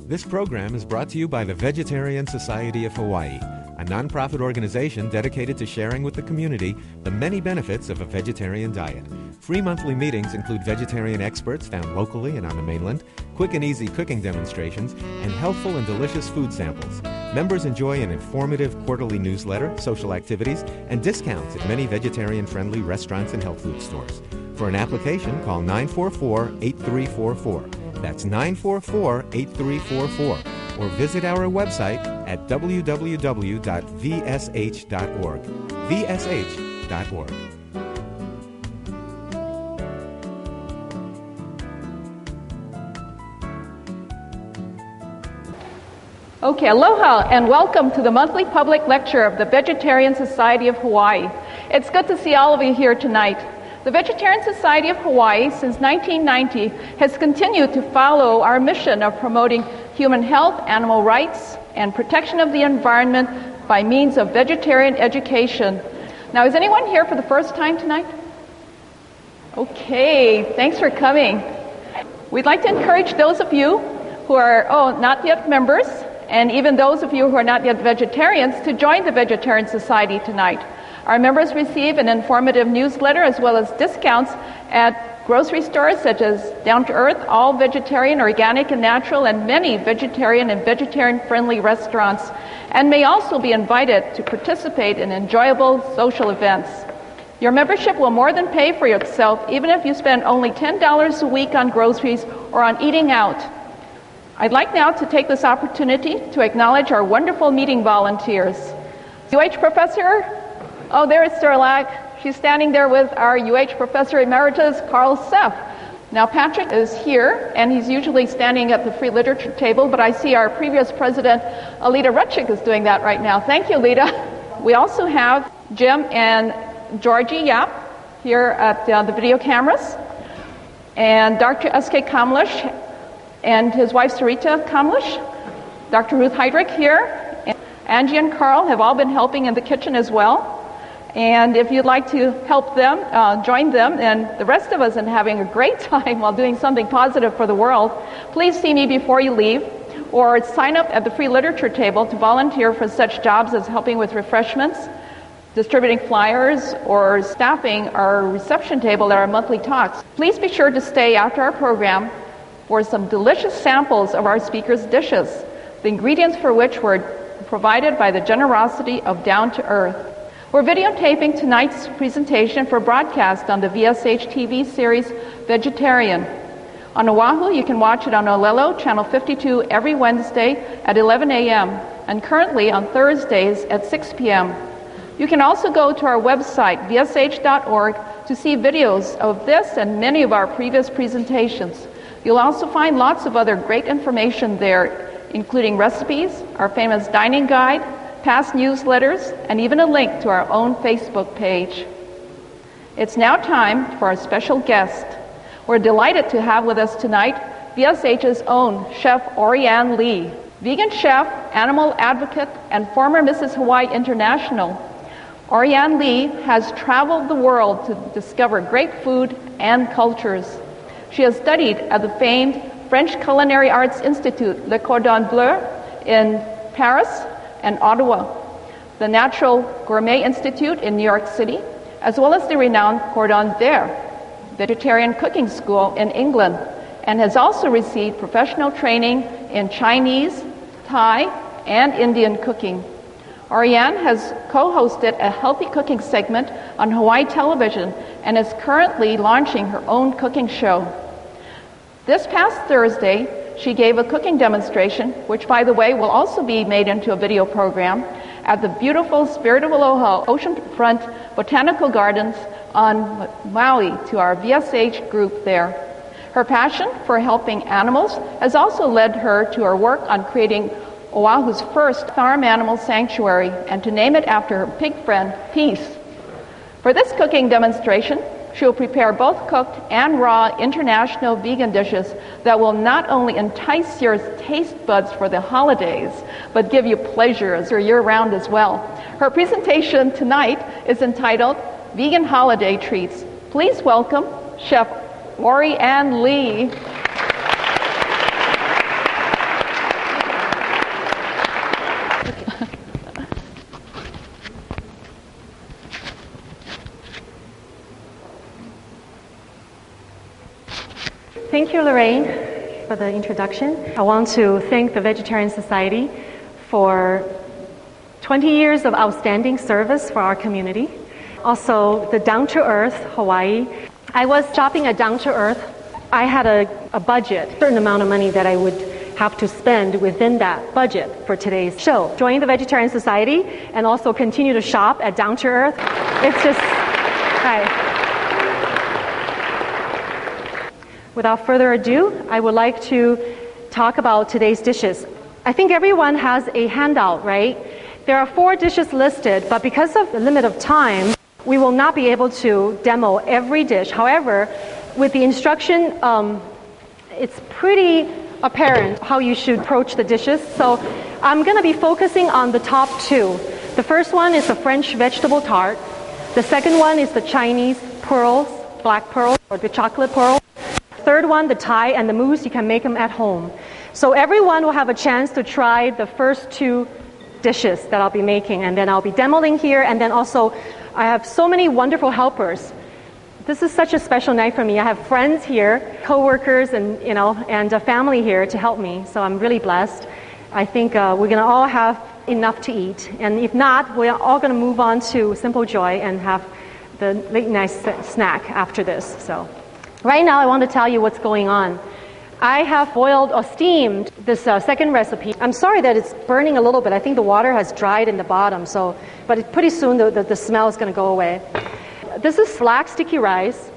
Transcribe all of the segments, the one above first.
This program is brought to you by the Vegetarian Society of Hawaii, a nonprofit organization dedicated to sharing with the community the many benefits of a vegetarian diet. Free monthly meetings include vegetarian experts found locally and on the mainland, quick and easy cooking demonstrations, and healthful and delicious food samples. Members enjoy an informative quarterly newsletter, social activities, and discounts at many vegetarian-friendly restaurants and health food stores. For an application, call 944-8344. That's 944-8344. Or visit our website at www.vsh.org. vsh.org. Okay, aloha and welcome to the monthly public lecture of the Vegetarian Society of Hawaii. It's good to see all of you here tonight. The Vegetarian Society of Hawaii, since 1990, has continued to follow our mission of promoting human health, animal rights, and protection of the environment by means of vegetarian education. Now, is anyone here for the first time tonight? Okay, thanks for coming. We'd like to encourage those of you who are, not yet members, and even those of you who are not yet vegetarians, to join the Vegetarian Society tonight. Our members receive an informative newsletter as well as discounts at grocery stores such as Down to Earth, all vegetarian, organic, and natural, and many vegetarian and vegetarian-friendly restaurants, and may also be invited to participate in enjoyable social events. Your membership will more than pay for yourself, even if you spend only $10 a week on groceries or on eating out. I'd like now to take this opportunity to acknowledge our wonderful meeting volunteers. UH Professor, there is Sterlag. She's standing there with our UH Professor Emeritus, Carl Seff. Now Patrick is here, and he's usually standing at the free literature table, but I see our previous president, Alita Rutschik, is doing that right now. Thank you, Alita. We also have Jim and Georgie Yap here at the video cameras, and Dr. S.K. Kamlish and his wife Sarita Kamlish, Dr. Ruth Heydrich here, and Angie and Carl have all been helping in the kitchen as well. And if you'd like to help them, join them and the rest of us in having a great time while doing something positive for the world, please see me before you leave, or sign up at the free literature table to volunteer for such jobs as helping with refreshments, distributing flyers, or staffing our reception table at our monthly talks. Please be sure to stay after our program for some delicious samples of our speakers' dishes, the ingredients for which were provided by the generosity of Down to Earth. We're videotaping tonight's presentation for broadcast on the VSH TV series Vegetarian. On Oahu, you can watch it on Olelo, Channel 52, every Wednesday at 11 a.m., and currently on Thursdays at 6 p.m. You can also go to our website, vsh.org, to see videos of this and many of our previous presentations. You'll also find lots of other great information there, including recipes, our famous dining guide, past newsletters, and even a link to our own Facebook page. It's now time for our special guest. We're delighted to have with us tonight VSH's own Chef Ori Ann Li, vegan chef, animal advocate, and former Mrs. Hawaii International. Ori Ann Li has traveled the world to discover great food and cultures. She has studied at the famed French Culinary Arts Institute, Le Cordon Bleu, in Paris and Ottawa, the Natural Gourmet Institute in New York City, as well as the renowned Cordon Vert vegetarian cooking school in England, and has also received professional training in Chinese, Thai, and Indian cooking. Ori Ann has co-hosted a healthy cooking segment on Hawaii television and is currently launching her own cooking show. This past Thursday, she gave a cooking demonstration, which, by the way, will also be made into a video program, at the beautiful Spirit of Aloha oceanfront botanical gardens on Maui to our VSH group there. Her passion for helping animals has also led her to her work on creating Oahu's first farm animal sanctuary, and to name it after her pig friend, Peace. For this cooking demonstration, she will prepare both cooked and raw international vegan dishes that will not only entice your taste buds for the holidays, but give you pleasure as year-round as well. Her presentation tonight is entitled Vegan Holiday Treats. Please welcome Chef Ori Ann Li. Thank you, Lorraine, for the introduction. I want to thank the Vegetarian Society for 20 years of outstanding service for our community. Also, the Down to Earth Hawaii. I was shopping at Down to Earth. I had a budget, a certain amount of money that I would have to spend within that budget for today's show. Join the Vegetarian Society and also continue to shop at Down to Earth. It's just, hi. Without further ado, I would like to talk about today's dishes. I think everyone has a handout, right? There are 4 dishes listed, but because of the limit of time, we will not be able to demo every dish. However, with the instruction, it's pretty apparent how you should approach the dishes. So I'm going to be focusing on the top 2. The first one is the French vegetable tart. The second one is the Chinese pearls, black pearls, or the chocolate pearls. Third one, the Thai and the mousse, you can make them at home. So everyone will have a chance to try the first 2 dishes that I'll be making, and then I'll be demoing here, and then also I have so many wonderful helpers. This is such a special night for me. I have friends here, co-workers, and a family here to help me, so I'm really blessed. I think we're going to all have enough to eat, and if not, we're all going to move on to Simple Joy and have the late night snack after this. So right now I want to tell you what's going on. I have boiled or steamed this second recipe. I'm sorry that it's burning a little bit. I think the water has dried in the bottom, but pretty soon the smell is going to go away. This is black sticky rice.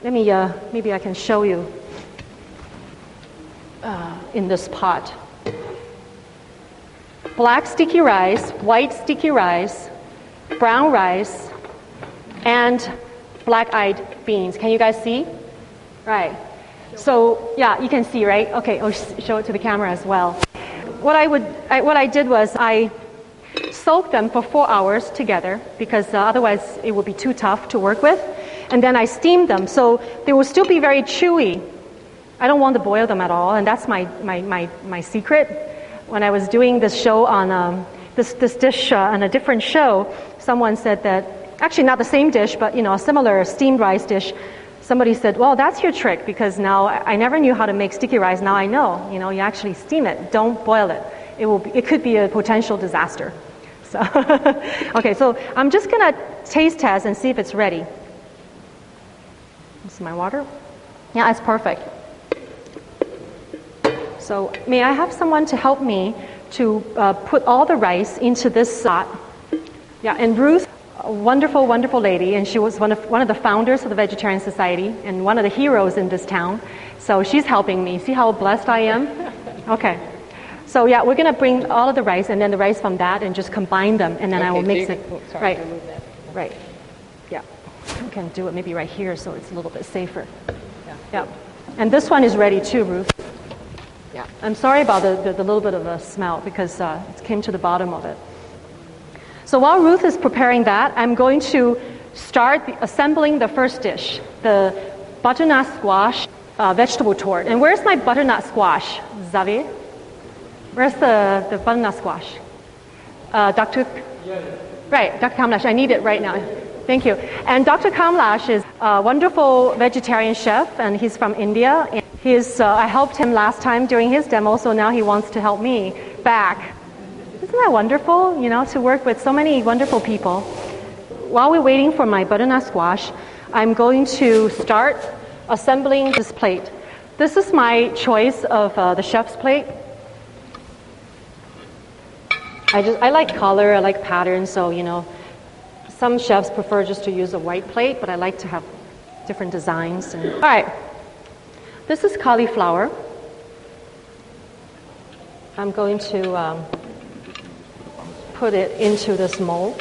Let me, maybe I can show you in this pot. Black sticky rice, white sticky rice, brown rice, and black-eyed beans. Can you guys see? Right. So, yeah, you can see, right? Okay, I'll show it to the camera as well. What I did was I soaked them for 4 hours together because otherwise it would be too tough to work with. And then I steamed them, so they will still be very chewy. I don't want to boil them at all, and that's my secret. When I was doing this show on this dish on a different show, someone said that, actually not the same dish, but a similar steamed rice dish. Somebody said, well, that's your trick, because now I never knew how to make sticky rice. Now I know. You actually steam it. Don't boil it. It could be a potential disaster. So, okay, so I'm just going to taste test and see if it's ready. This is my water. Yeah, it's perfect. So may I have someone to help me to put all the rice into this pot? Yeah, and Ruth, a wonderful, wonderful lady, and she was one of the founders of the Vegetarian Society and one of the heroes in this town. So she's helping me. See how blessed I am? Okay. So yeah, we're going to bring all of the rice and then the rice from that and just combine them, and then I will mix it. Right. Right. Yeah. We can do it maybe right here so it's a little bit safer. Yeah. And this one is ready too, Ruth. Yeah. I'm sorry about the little bit of a smell because it came to the bottom of it. So while Ruth is preparing that, I'm going to start assembling the first dish, the butternut squash vegetable tort. And where's my butternut squash, Xavier? Where's the butternut squash? Dr. Right, Dr. Kamlash, I need it right now. Thank you. And Dr. Kamlash is a wonderful vegetarian chef, and he's from India. And I helped him last time during his demo, so now he wants to help me back. Isn't that wonderful, to work with so many wonderful people? While we're waiting for my butternut squash, I'm going to start assembling this plate. This is my choice of the chef's plate. I like color, I like patterns, so, some chefs prefer just to use a white plate, but I like to have different designs. All right, this is cauliflower. I'm going to put it into this mold.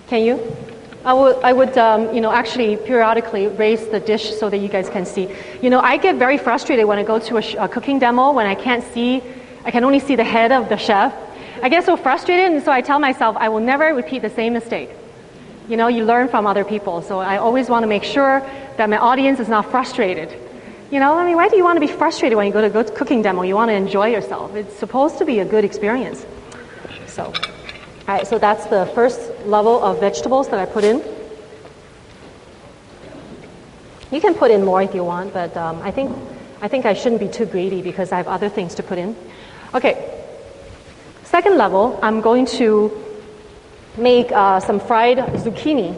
Can you? I would actually periodically raise the dish so that you guys can see. I get very frustrated when I go to a cooking demo when I can only see the head of the chef. I get so frustrated, and so I tell myself I will never repeat the same mistake. You learn from other people, so I always want to make sure that my audience is not frustrated. Why do you want to be frustrated when you go to a cooking demo? You want to enjoy yourself. It's supposed to be a good experience. So, all right, so that's the first level of vegetables that I put in. You can put in more if you want, but I think I shouldn't be too greedy because I have other things to put in. Okay, second level, I'm going to make some fried zucchini.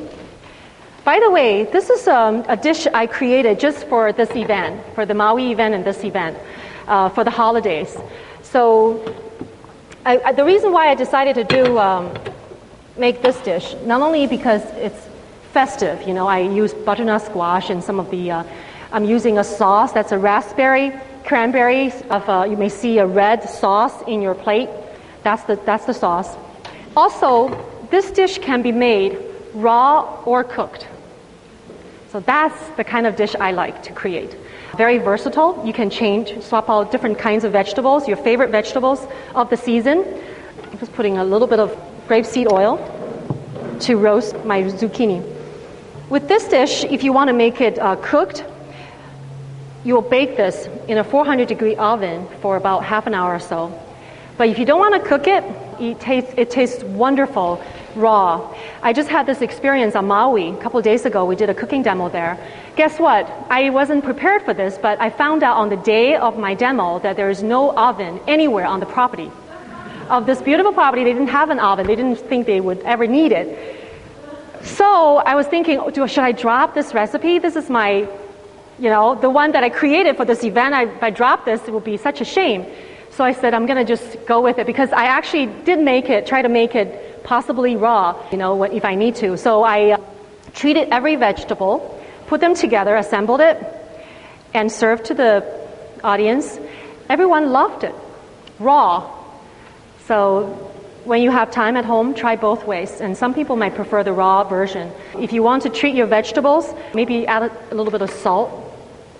By the way, this is a dish I created just for this event, for the Maui event and this event, for the holidays. So the reason why I decided to make this dish, not only because it's festive, you know, I use butternut squash and some of the, I'm using a sauce that's a raspberry, cranberry, you may see a red sauce in your plate. That's the sauce. Also, this dish can be made raw or cooked. So that's the kind of dish I like to create. Very versatile. You can swap out different kinds of vegetables, your favorite vegetables of the season. I'm just putting a little bit of grapeseed oil to roast my zucchini. With this dish, if you want to make it cooked, you will bake this in a 400-degree oven for about half an hour or so. But if you don't want to cook it, it tastes wonderful raw. I just had this experience on Maui a couple of days ago. We did a cooking demo there. Guess what? I wasn't prepared for this, but I found out on the day of my demo that there is no oven anywhere on the property. Of this beautiful property, they didn't have an oven. They didn't think they would ever need it. So I was thinking, should I drop this recipe? This is my, the one that I created for this event. If I drop this, it would be such a shame. So I said, I'm going to just go with it because I actually did try to make it possibly raw, if I need to. So I treated every vegetable, put them together, assembled it, and served to the audience. Everyone loved it, raw. So when you have time at home, try both ways. And some people might prefer the raw version. If you want to treat your vegetables, maybe add a little bit of salt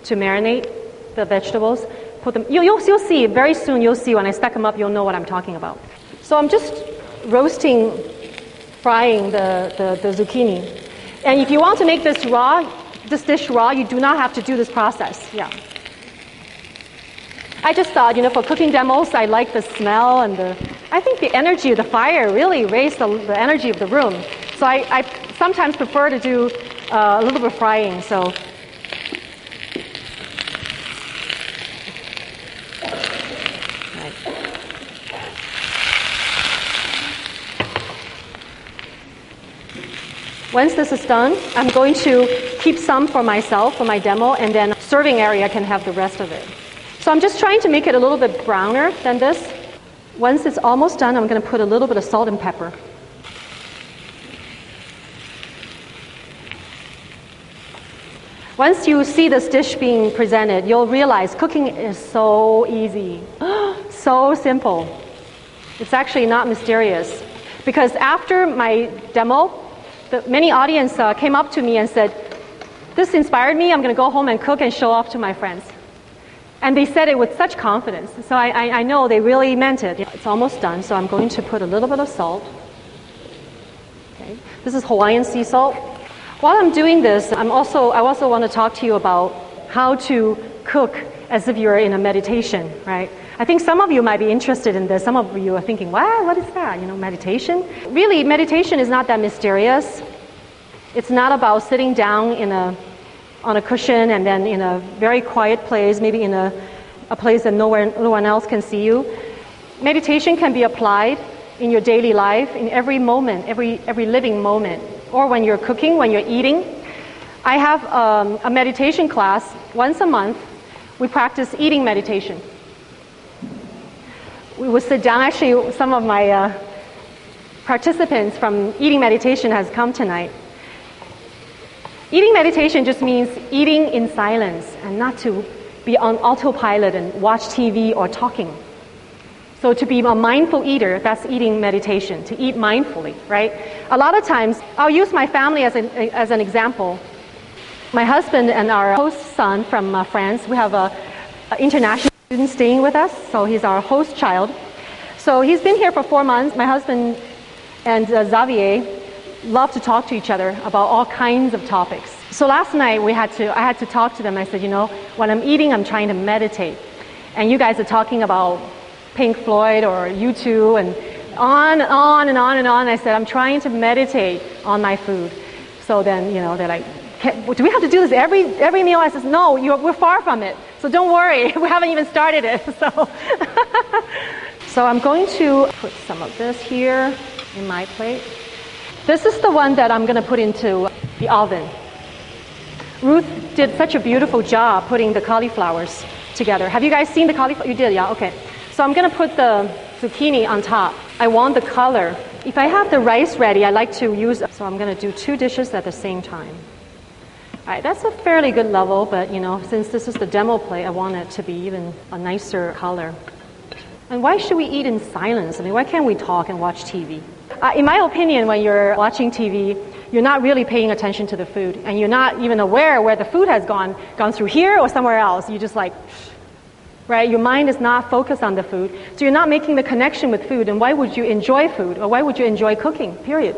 to marinate the vegetables. Put them. You'll see very soon. You'll see when I stack them up. You'll know what I'm talking about. So I'm just frying the zucchini. And if you want to make this dish raw, you do not have to do this process. Yeah. I just thought, for cooking demos, I like the smell and I think the energy of the fire really raised the energy of the room. So I sometimes prefer to do a little bit of frying. So. Once this is done, I'm going to keep some for myself, for my demo, and then serving area can have the rest of it. So I'm just trying to make it a little bit browner than this. Once it's almost done, I'm going to put a little bit of salt and pepper. Once you see this dish being presented, you'll realize cooking is so easy, so simple. It's actually not mysterious. Because after my demo, many audience came up to me and said, this inspired me, I'm going to go home and cook and show off to my friends. And they said it with such confidence. So I know they really meant it. It's almost done, so I'm going to put a little bit of salt. Okay. This is Hawaiian sea salt. While I'm doing this, I also want to talk to you about how to cook as if you're in a meditation, right? I think some of you might be interested in this. Some of you are thinking, wow, what is that? Meditation? Really, meditation is not that mysterious. It's not about sitting down on a cushion and then in a very quiet place, maybe in a place that no one else can see you. Meditation can be applied in your daily life, in every moment, every living moment, or when you're cooking, when you're eating. I have a meditation class once a month. We practice eating meditation. We would sit down. Actually, some of my participants from eating meditation has come tonight. Eating meditation just means eating in silence and not to be on autopilot and watch TV or talking. So to be a mindful eater, that's eating meditation, to eat mindfully, right? A lot of times, I'll use my family as an example. My husband and our host son from France, we have an international student staying with us, so he's our host child. So he's been here for 4 months. My husband and Xavier love to talk to each other about all kinds of topics. So last night I had to talk to them. I said, when I'm eating, I'm trying to meditate. And you guys are talking about Pink Floyd or U2 and on and on and on and on. I said, I'm trying to meditate on my food. So then, they're like, do we have to do this every meal? I says, no, we're far from it. So don't worry, we haven't even started it. So I'm going to put some of this here in my plate. This is the one that I'm going to put into the oven. Ruth did such a beautiful job putting the cauliflowers together. Have you guys seen the cauliflower? You did, yeah? Okay. So I'm going to put the zucchini on top. I want the color. If I have the rice ready, I like to use, so I'm going to do 2 dishes at the same time. All right, that's a fairly good level, but since this is the demo plate, I want it to be even a nicer color. And why should we eat in silence? I mean, why can't we talk and watch TV? In my opinion, when you're watching TV, you're not really paying attention to the food, and you're not even aware where the food has gone through here or somewhere else. You just right? Your mind is not focused on the food, so you're not making the connection with food. And why would you enjoy food, or why would you enjoy cooking? Period.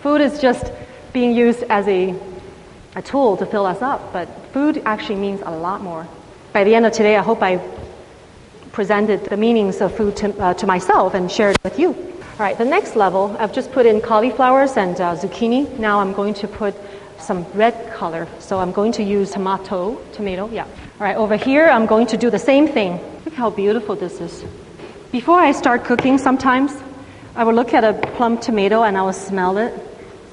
Food is just being used as a tool to fill us up, but food actually means a lot more. By the end of today, I hope I presented the meanings of food to myself and shared it with you. All right, the next level, I've just put in cauliflowers and zucchini. Now I'm going to put some red color. So I'm going to use tomato, yeah. All right, over here, I'm going to do the same thing. Look how beautiful this is. Before I start cooking, sometimes I will look at a plum tomato and I will smell it,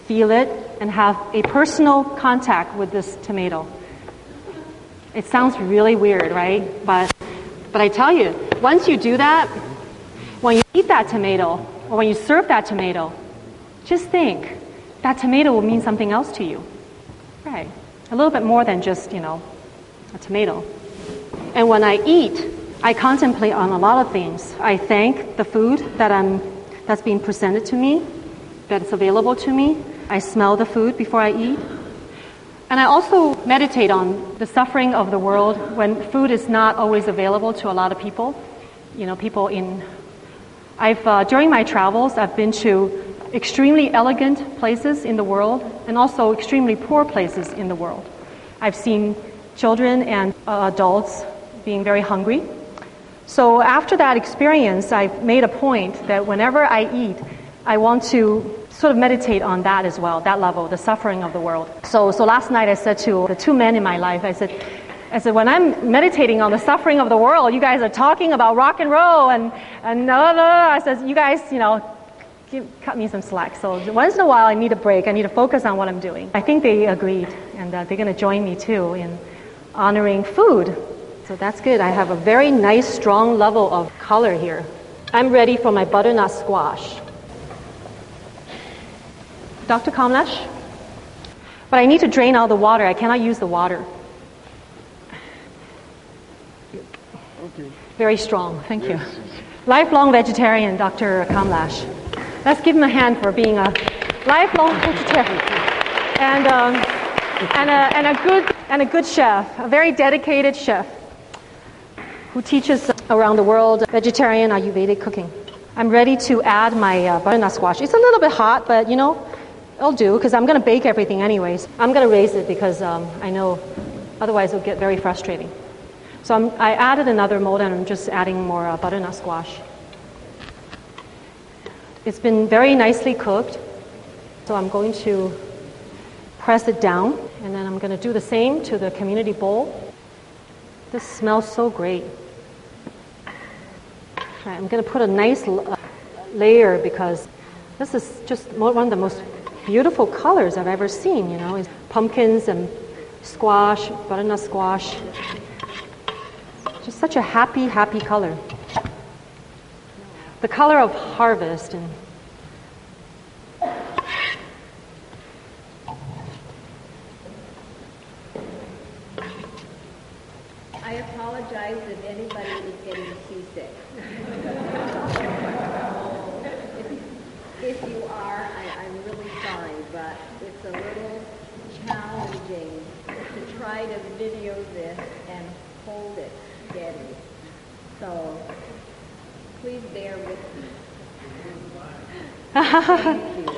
feel it, and have a personal contact with this tomato. It sounds really weird, right? But I tell you, once you do that, when you eat that tomato, or when you serve that tomato, just think, that tomato will mean something else to you. Right. A little bit more than just, a tomato. And when I eat, I contemplate on a lot of things. I thank the food that's being presented to me, that it's available to me. I smell the food before I eat. And I also meditate on the suffering of the world when food is not always available to a lot of people. During my travels, I've been to extremely elegant places in the world and also extremely poor places in the world. I've seen children and adults being very hungry. So after that experience, I've made a point that whenever I eat, I want to sort of meditate on that as well, that level, the suffering of the world. So last night I said to the 2 men in my life, I said, when I'm meditating on the suffering of the world, you guys are talking about rock and roll and I said, you guys, cut me some slack. So once in a while I need a break. I need to focus on what I'm doing. I think they agreed, and they're going to join me too in honoring food. So that's good. I have a very nice, strong level of color here. I'm ready for my butternut squash. Dr. Kamlesh? But I need to drain out the water. I cannot use the water. Okay. Very strong. Thank you. Lifelong vegetarian, Dr. Kamlesh. Let's give him a hand for being a lifelong vegetarian and a good chef, a very dedicated chef who teaches around the world vegetarian Ayurvedic cooking. I'm ready to add my butternut squash. It's a little bit hot, but it'll do because I'm going to bake everything anyways. I'm going to raise it because I know otherwise it'll get very frustrating. So I added another mold and I'm just adding more butternut squash. It's been very nicely cooked, so I'm going to press it down, and then I'm going to do the same to the community bowl. This smells so great. All right, I'm going to put a nice layer because this is just one of the most beautiful colors I've ever seen, is pumpkins and squash, butternut squash. Just such a happy, happy color. The color of harvest. And I apologize if anybody is getting seasick. If you are, I'm really sorry, but it's a little challenging to try to video this and hold it steady. So please bear with me. Thank you.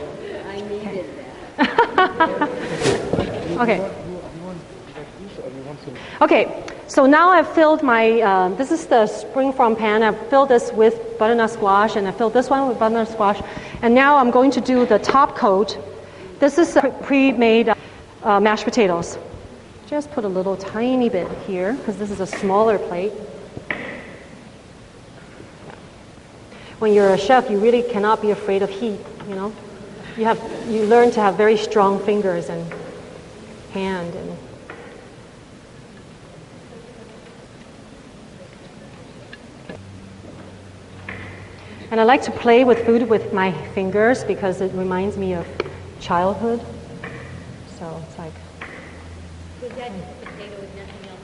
I needed that. Okay. Okay, so now I've filled my, this is the springform pan. I've filled this with butternut squash, and I filled this one with butternut squash. And now I'm going to do the top coat. This is a pre-made mashed potatoes. Just put a little tiny bit here because this is a smaller plate. When you're a chef, you really cannot be afraid of heat, you know. You learn to have very strong fingers and hand. And I like to play with food with my fingers because it reminds me of childhood. So it's like... Was that just potato with nothing else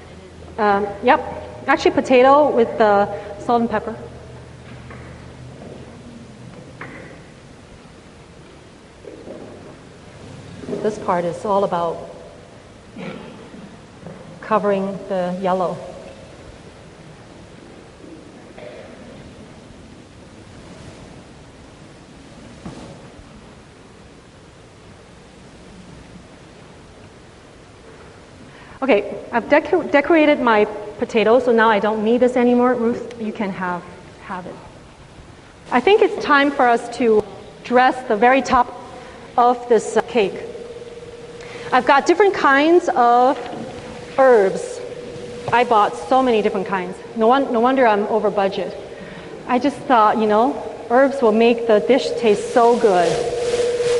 in it? Yep. Actually, potato with the salt and pepper. This part is all about covering the yellow. Okay, I've decorated my potatoes, so now I don't need this anymore. Ruth, you can have it. I think it's time for us to dress the very top of this cake. I've got different kinds of herbs. I bought so many different kinds. No wonder I'm over budget. I just thought, herbs will make the dish taste so good.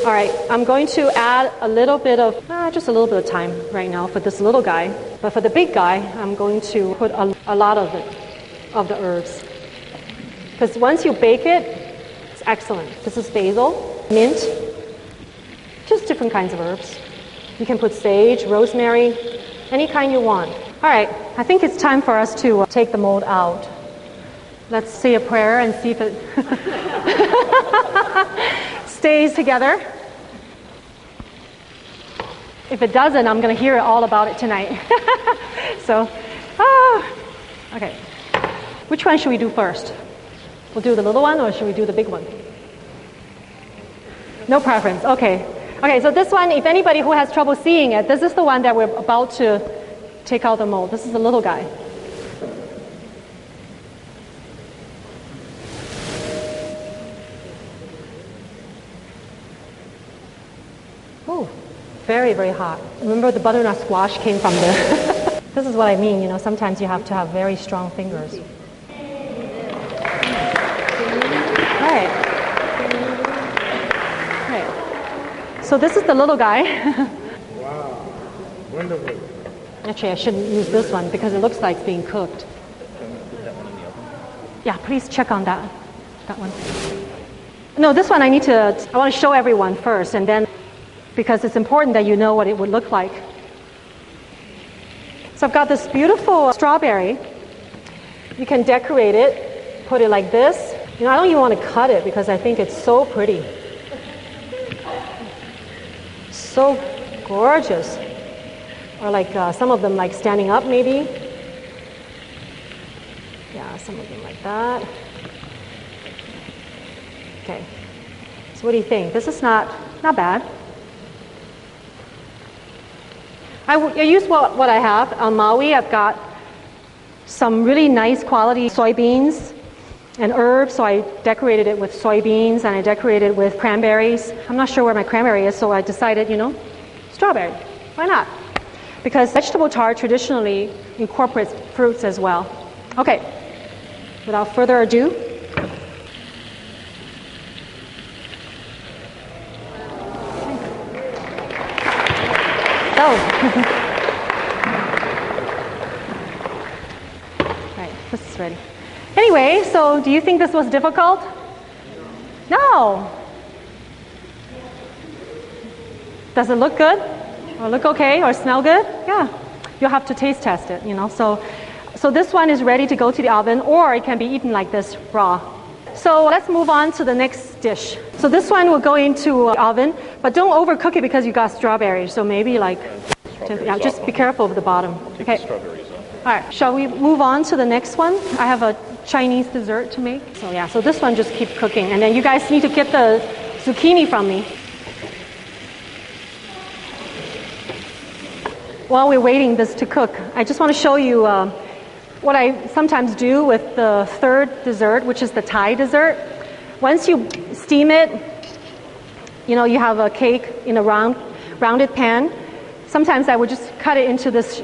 All right, I'm going to add a little bit of, just a little bit of thyme right now for this little guy. But for the big guy, I'm going to put a lot of it, of the herbs. Because once you bake it, it's excellent. This is basil, mint, just different kinds of herbs. You can put sage, rosemary, any kind you want. All right, I think it's time for us to take the mold out. Let's say a prayer and see if it stays together. If it doesn't, I'm going to hear all about it tonight. Okay. Which one should we do first? We'll do the little one, or should we do the big one? No preference. Okay. Okay, so this one, if anybody who has trouble seeing it, this is the one that we're about to take out the mold. This is the little guy. Oh, very, very hot. Remember the butternut squash came from there. This is what I mean, sometimes you have to have very strong fingers. All right. So this is the little guy. Wow, wonderful. Actually, I shouldn't use this one because it looks like it's being cooked. Can we put that one in the oven? Yeah, please check on that one. No, this one I want to show everyone first, and then, because it's important that you know what it would look like. So I've got this beautiful strawberry. You can decorate it, put it like this. I don't even want to cut it because I think it's so pretty. So gorgeous. Or like some of them like standing up maybe. Yeah, some of them like that. Okay. So what do you think? This is not bad. I use what I have. On Maui, I've got some really nice quality soybeans and herbs, so I decorated it with soybeans and I decorated it with cranberries. I'm not sure where my cranberry is, so I decided, strawberry. Why not? Because vegetable tart traditionally incorporates fruits as well. Okay, without further ado. Right, this is ready. Anyway, so do you think this was difficult? No. Does it look good? Or look okay? Or smell good? Yeah. You'll have to taste test it, So this one is ready to go to the oven, or it can be eaten like this, raw. So let's move on to the next dish. So this one will go into the oven, but don't overcook it because you got strawberries. So maybe just be careful of the bottom. Okay. All right. Shall we move on to the next one? I have a Chinese dessert to make. So this one just keep cooking, and then you guys need to get the zucchini from me. While we're waiting this to cook, I just want to show you what I sometimes do with the third dessert, which is the Thai dessert. Once you steam it, you have a cake in a rounded pan. sometimes I would just cut it into this,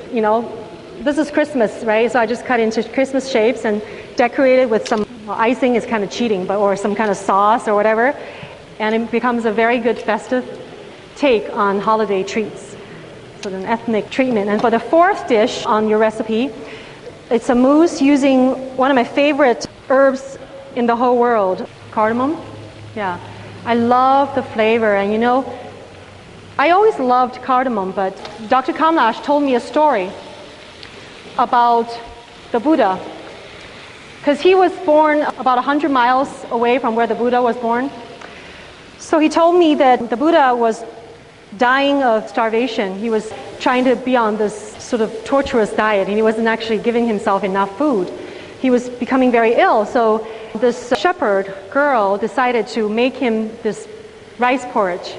this is Christmas, right? So I just cut into Christmas shapes and decorate it with some icing is kind of cheating, or some kind of sauce or whatever. And it becomes a very good festive take on holiday treats. So an ethnic treatment. And for the fourth dish on your recipe, it's a mousse using one of my favorite herbs in the whole world, cardamom. Yeah, I love the flavor. And I always loved cardamom, but Dr. Kamlash told me a story about the Buddha. Because he was born about 100 miles away from where the Buddha was born. So he told me that the Buddha was dying of starvation. He was trying to be on this sort of torturous diet, and he wasn't actually giving himself enough food. He was becoming very ill, so this shepherd girl decided to make him this rice porridge.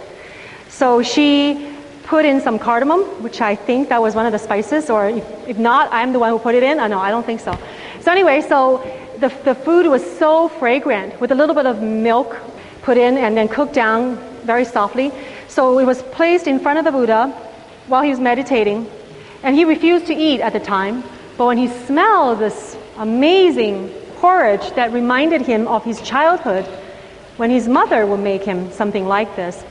So she put in some cardamom, which I think that was one of the spices, or if not, I'm the one who put it in. No, I don't think so. So anyway, so the food was so fragrant with a little bit of milk put in and then cooked down very softly. So it was placed in front of the Buddha while he was meditating, and he refused to eat at the time. But when he smelled this amazing porridge that reminded him of his childhood, when his mother would make him something like this,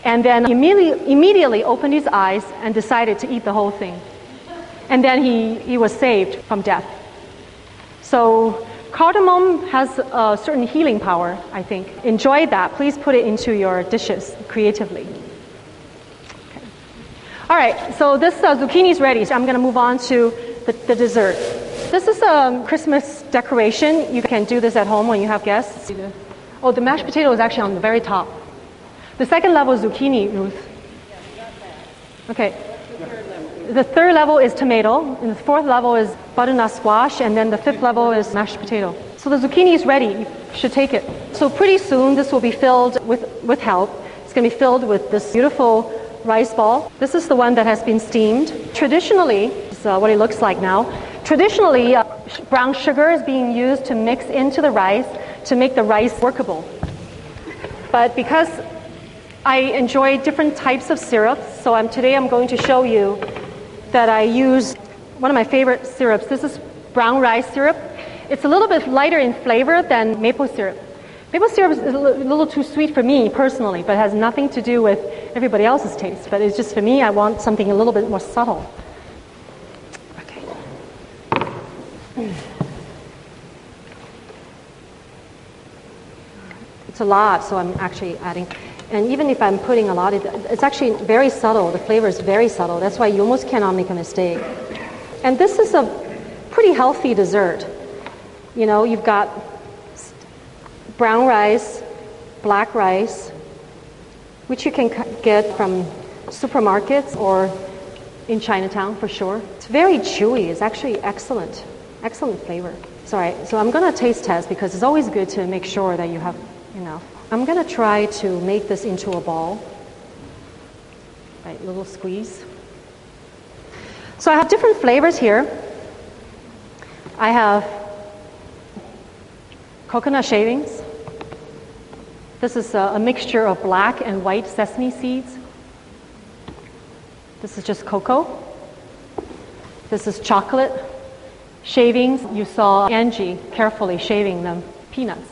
and then he immediately opened his eyes and decided to eat the whole thing. And then he was saved from death. So cardamom has a certain healing power, I think. Enjoy that. Please put it into your dishes creatively. Okay. All right, so this zucchini is ready. So I'm going to move on to the dessert. This is a Christmas decoration. You can do this at home when you have guests. Oh, the mashed potato is actually on the very top. The second level is zucchini, Ruth. Okay. The third level is tomato, and the fourth level is butternut squash, and then the fifth level is mashed potato. So the zucchini is ready. You should take it. So pretty soon this will be filled with help. It's going to be filled with this beautiful rice ball. This is the one that has been steamed. Traditionally, this is what it looks like now. Traditionally, brown sugar is being used to mix into the rice to make the rice workable. But because I enjoy different types of syrups, so today I'm going to show you that I use one of my favorite syrups. This is brown rice syrup. It's a little bit lighter in flavor than maple syrup. Maple syrup is a little too sweet for me personally, but it has nothing to do with everybody else's taste. But it's just for me, I want something a little bit more subtle. Okay. It's a lot, so I'm actually adding. And even if I'm putting a lot, it's actually very subtle. The flavor is very subtle. That's why you almost cannot make a mistake. And this is a pretty healthy dessert. You've got brown rice, black rice, which you can get from supermarkets or in Chinatown for sure. It's very chewy. It's actually excellent. Excellent flavor. Sorry, so I'm going to taste test because it's always good to make sure that you have enough. I'm going to try to make this into a ball. Right, little squeeze. So I have different flavors here. I have coconut shavings. This is a mixture of black and white sesame seeds. This is just cocoa. This is chocolate shavings. You saw Angie carefully shaving them. Peanuts.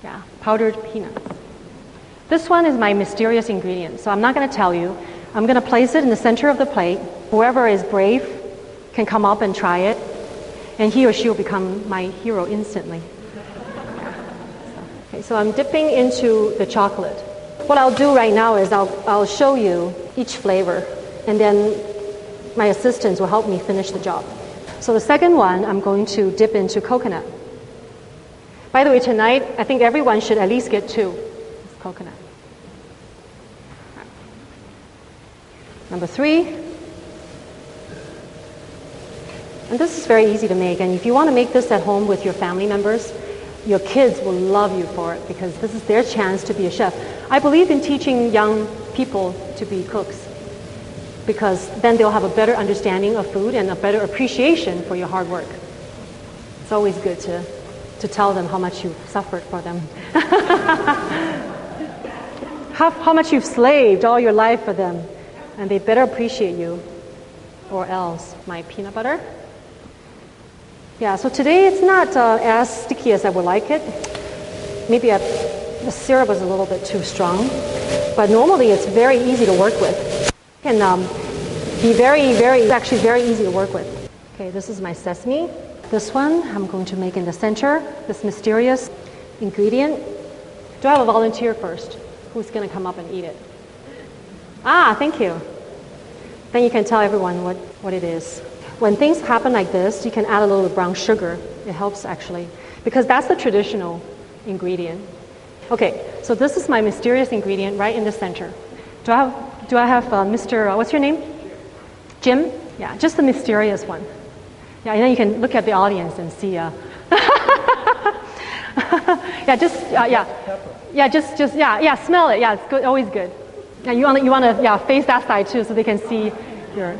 Yeah, powdered peanuts. This one is my mysterious ingredient, so I'm not going to tell you. I'm going to place it in the center of the plate. Whoever is brave can come up and try it, and he or she will become my hero instantly. Okay, so I'm dipping into the chocolate. What I'll do right now is I'll show you each flavor, and then my assistants will help me finish the job. So the second one, I'm going to dip into coconut. By the way, tonight, I think everyone should at least get 2. It's coconut. Number 3. And this is very easy to make. And if you want to make this at home with your family members, your kids will love you for it because this is their chance to be a chef. I believe in teaching young people to be cooks because then they'll have a better understanding of food and a better appreciation for your hard work. It's always good to tell them how much you've suffered for them. how much you've slaved all your life for them. and they better appreciate you, or else. My peanut butter. Yeah, so today it's not as sticky as I would like it. Maybe the syrup was a little bit too strong, but normally it's very easy to work with. And it's actually very easy to work with. Okay, this is my sesame. This one I'm going to make in the center, this mysterious ingredient. Do I have a volunteer first? Who's going to come up and eat it? Ah, thank you. Then you can tell everyone what it is. When things happen like this, you can add a little brown sugar. It helps actually, because that's the traditional ingredient. Okay, so this is my mysterious ingredient right in the center. Do I have Mr. What's your name? Jim? Yeah, just the mysterious one. Yeah, and then you can look at the audience and see. Yeah, smell it. Yeah, it's good, always good. Yeah, you want to face that side too, so they can see your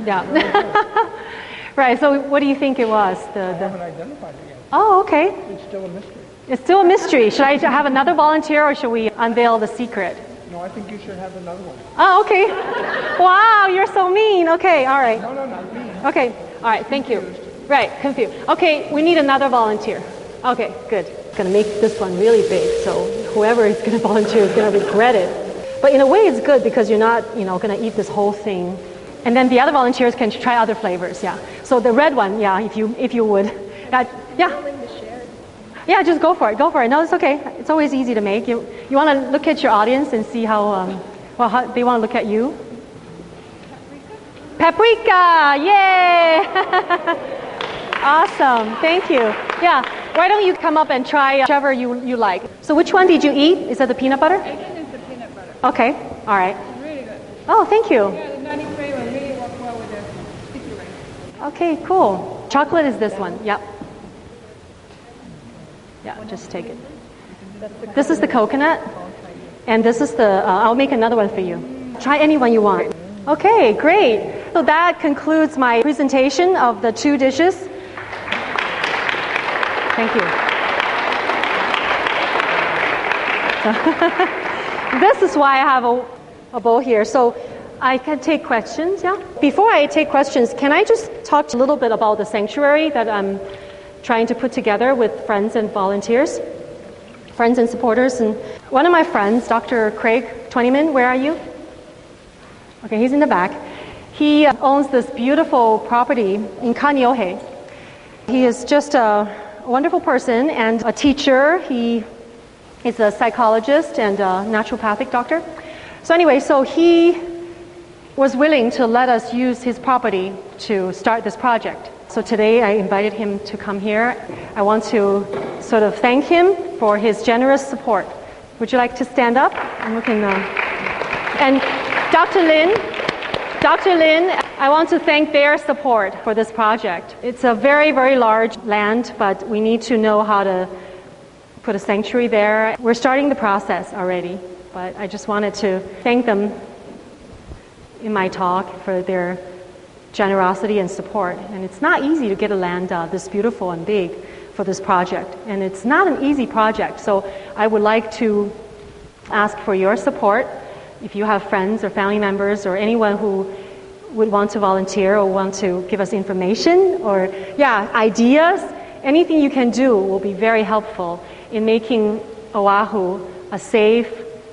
Right. So what do you think it was? I haven't identified it yet. Oh, okay. It's still a mystery. It's still a mystery. Should I have another volunteer, or should we unveil the secret? No, I think you should have another one. Oh, okay. Wow, you're so mean. Okay, all right. No, not me. Okay, all right. Thank you. Right, confused. Okay, we need another volunteer. Okay, good. Going to make this one really big, so whoever is going to volunteer is going to regret it. But in a way, it's good because you're not, going to eat this whole thing. And then the other volunteers can try other flavors. Yeah. So the red one, yeah, if you would, yeah, just go for it. Go for it. No, it's okay. It's always easy to make. You want to look at your audience and see how they want to look at you. Paprika! Yay! Awesome. Thank you. Yeah. Why don't you come up and try whichever you like. So which one did you eat? Is that the peanut butter? I think it's the peanut butter. Okay. All right. It's really good. Oh, thank you. Yeah, the nutty flavor really works well with the sticky rice. Okay, cool. Chocolate is this one. Yep. Yeah, just take it. This is the coconut, and this is the, I'll make another one for you. Try any one you want. Okay, great. So that concludes my presentation of the two dishes. Thank you. This is why I have a bowl here. So I can take questions, yeah? Before I take questions, can I just talk a little bit about the sanctuary that I'm trying to put together with friends and volunteers, friends and supporters. And one of my friends, Dr. Craig Twentyman, where are you? Okay, he's in the back. He owns this beautiful property in Kaneohe. He is just a wonderful person and a teacher. He is a psychologist and a naturopathic doctor. So anyway, so he was willing to let us use his property to start this project. So today I invited him to come here. I want to sort of thank him for his generous support. Would you like to stand up? I'm looking and Dr. Lin, I want to thank their support for this project. It's a very, very large land, but we need to know how to put a sanctuary there. We're starting the process already, but I just wanted to thank them in my talk for their generosity and support. And it's not easy to get a land this beautiful and big for this project. And it's not an easy project. So I would like to ask for your support. If you have friends or family members or anyone who would want to volunteer or want to give us information or ideas, anything you can do will be very helpful in making Oahu a safe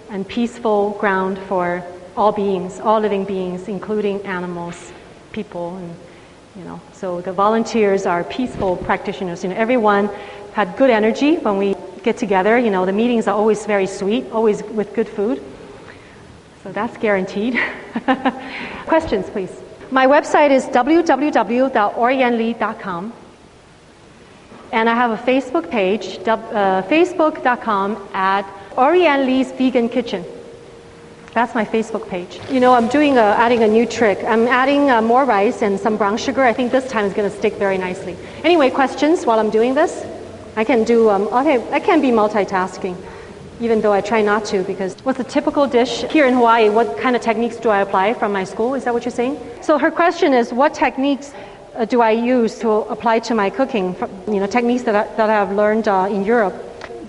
and peaceful ground for all beings, all living beings, including animals, people, and so the volunteers are peaceful practitioners. Everyone had good energy when we get together. The meetings are always very sweet, always with good food. So that's guaranteed. Questions, please. My website is www.orianli.com. And I have a Facebook page, facebook.com/Ori Ann Li's Vegan Kitchen. That's my Facebook page. I'm adding a new trick. I'm adding more rice and some brown sugar. I think this time it's going to stick very nicely. Anyway, questions while I'm doing this? I can do, I can be multitasking, even though I try not to, because what's a typical dish here in Hawaii? What kind of techniques do I apply from my school? Is that what you're saying? So her question is, what techniques do I use to apply to my cooking? Techniques that I have learned in Europe.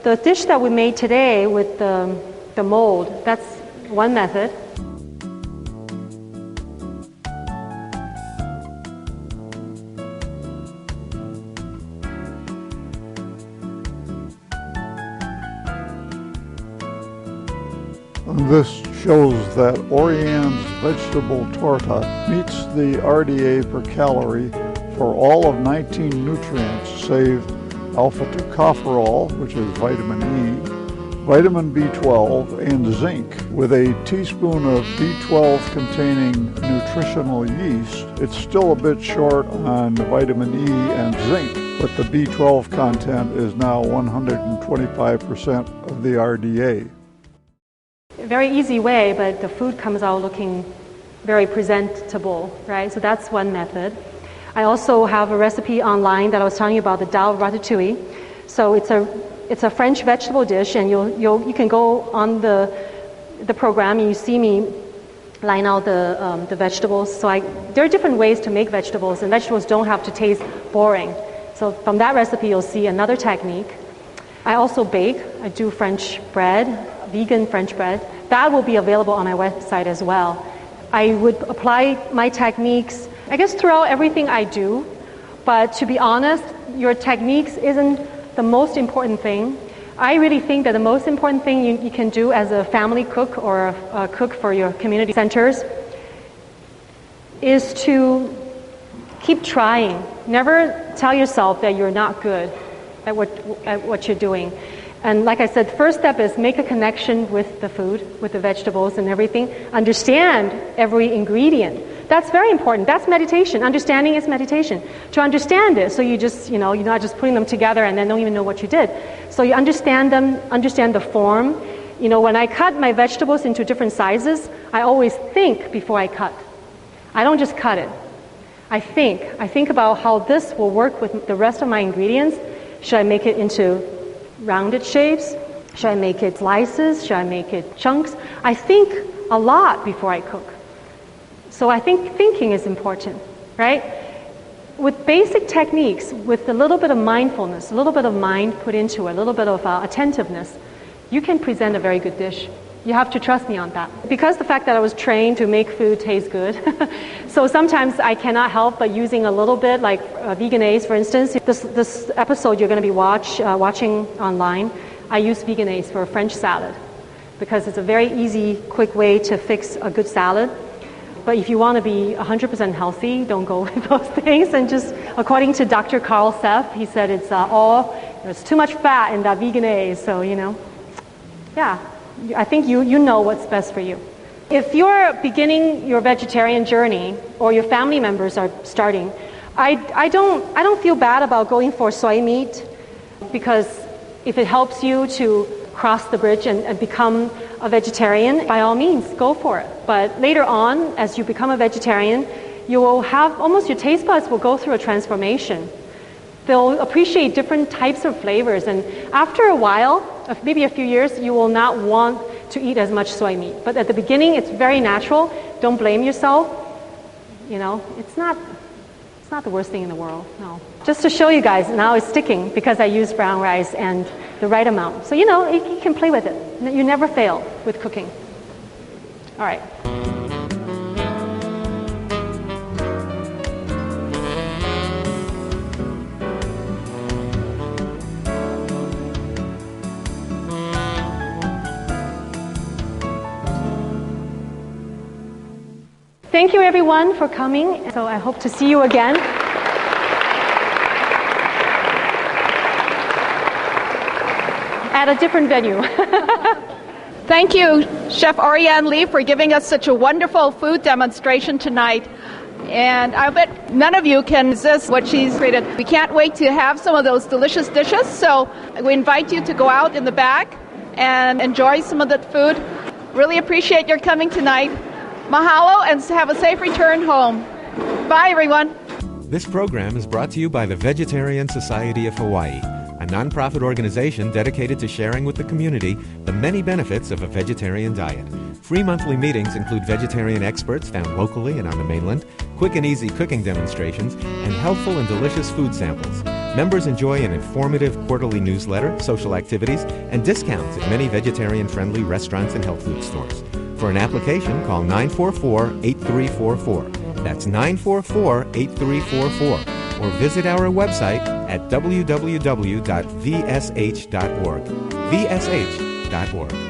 The dish that we made today with the mold, that's one method. This shows that Ori Ann's vegetable torta meets the RDA per calorie for all of 19 nutrients save alpha-tocopherol, which is vitamin E, vitamin B12, and zinc. With a teaspoon of B12 containing nutritional yeast, it's still a bit short on vitamin E and zinc, but the B12 content is now 125% of the RDA. Very easy way, but the food comes out looking very presentable, right? So that's one method. I also have a recipe online that I was telling you about, the dal ratatouille. So it's a French vegetable dish, and you can go on the program and you see me line out the vegetables. So there are different ways to make vegetables, and vegetables don't have to taste boring. So from that recipe, you'll see another technique. I also bake. I do French bread, vegan French bread. That will be available on my website as well. I would apply my techniques, I guess, throughout everything I do. But to be honest, your techniques isn't the most important thing. I really think that the most important thing you can do as a family cook or a cook for your community centers is to keep trying. Never tell yourself that you're not good at what you're doing. And like I said, first step is make a connection with the food, with the vegetables and everything. Understand every ingredient. That's very important. That's meditation. Understanding is meditation. To understand it, so you just, you're not just putting them together and then don't even know what you did. So you understand them, understand the form. When I cut my vegetables into different sizes, I always think before I cut. I don't just cut it. I think about how this will work with the rest of my ingredients. Should I make it into rounded shapes? Should I make it slices? Should I make it chunks? I think a lot before I cook. So I think thinking is important, right? With basic techniques, with a little bit of mindfulness, a little bit of mind put into it, a little bit of attentiveness, you can present a very good dish. You have to trust me on that. Because the fact that I was trained to make food taste good, so sometimes I cannot help but using a little bit, like veganase, for instance. This episode you're going to be watching online, I use veganase for a French salad because it's a very easy, quick way to fix a good salad. But if you want to be 100% healthy, don't go with those things. And just, according to Dr. Carl Seff, he said there's too much fat in that veganase. So, yeah. I think you know what's best for you. If you're beginning your vegetarian journey or your family members are starting, I don't feel bad about going for soy meat, because if it helps you to cross the bridge and become a vegetarian, by all means, go for it. But later on, as you become a vegetarian, you will have your taste buds will go through a transformation. They'll appreciate different types of flavors, and after a while, maybe a few years, you will not want to eat as much soy meat. But at the beginning, it's very natural. Don't blame yourself. It's not the worst thing in the world. No. Just to show you guys, now it's sticking because I use brown rice and the right amount. So you can play with it. You never fail with cooking. All right. Thank you, everyone, for coming. So I hope to see you again. At a different venue. Thank you, Chef Ori Ann Li, for giving us such a wonderful food demonstration tonight. And I bet none of you can resist what she's created. We can't wait to have some of those delicious dishes. So we invite you to go out in the back and enjoy some of the food. Really appreciate your coming tonight. Mahalo, and have a safe return home. Bye, everyone. This program is brought to you by the Vegetarian Society of Hawaii, a nonprofit organization dedicated to sharing with the community the many benefits of a vegetarian diet. Free monthly meetings include vegetarian experts found locally and on the mainland, quick and easy cooking demonstrations, and helpful and delicious food samples. Members enjoy an informative quarterly newsletter, social activities, and discounts at many vegetarian-friendly restaurants and health food stores. For an application, call 944-8344. That's 944-8344. Or visit our website at www.vsh.org. vsh.org.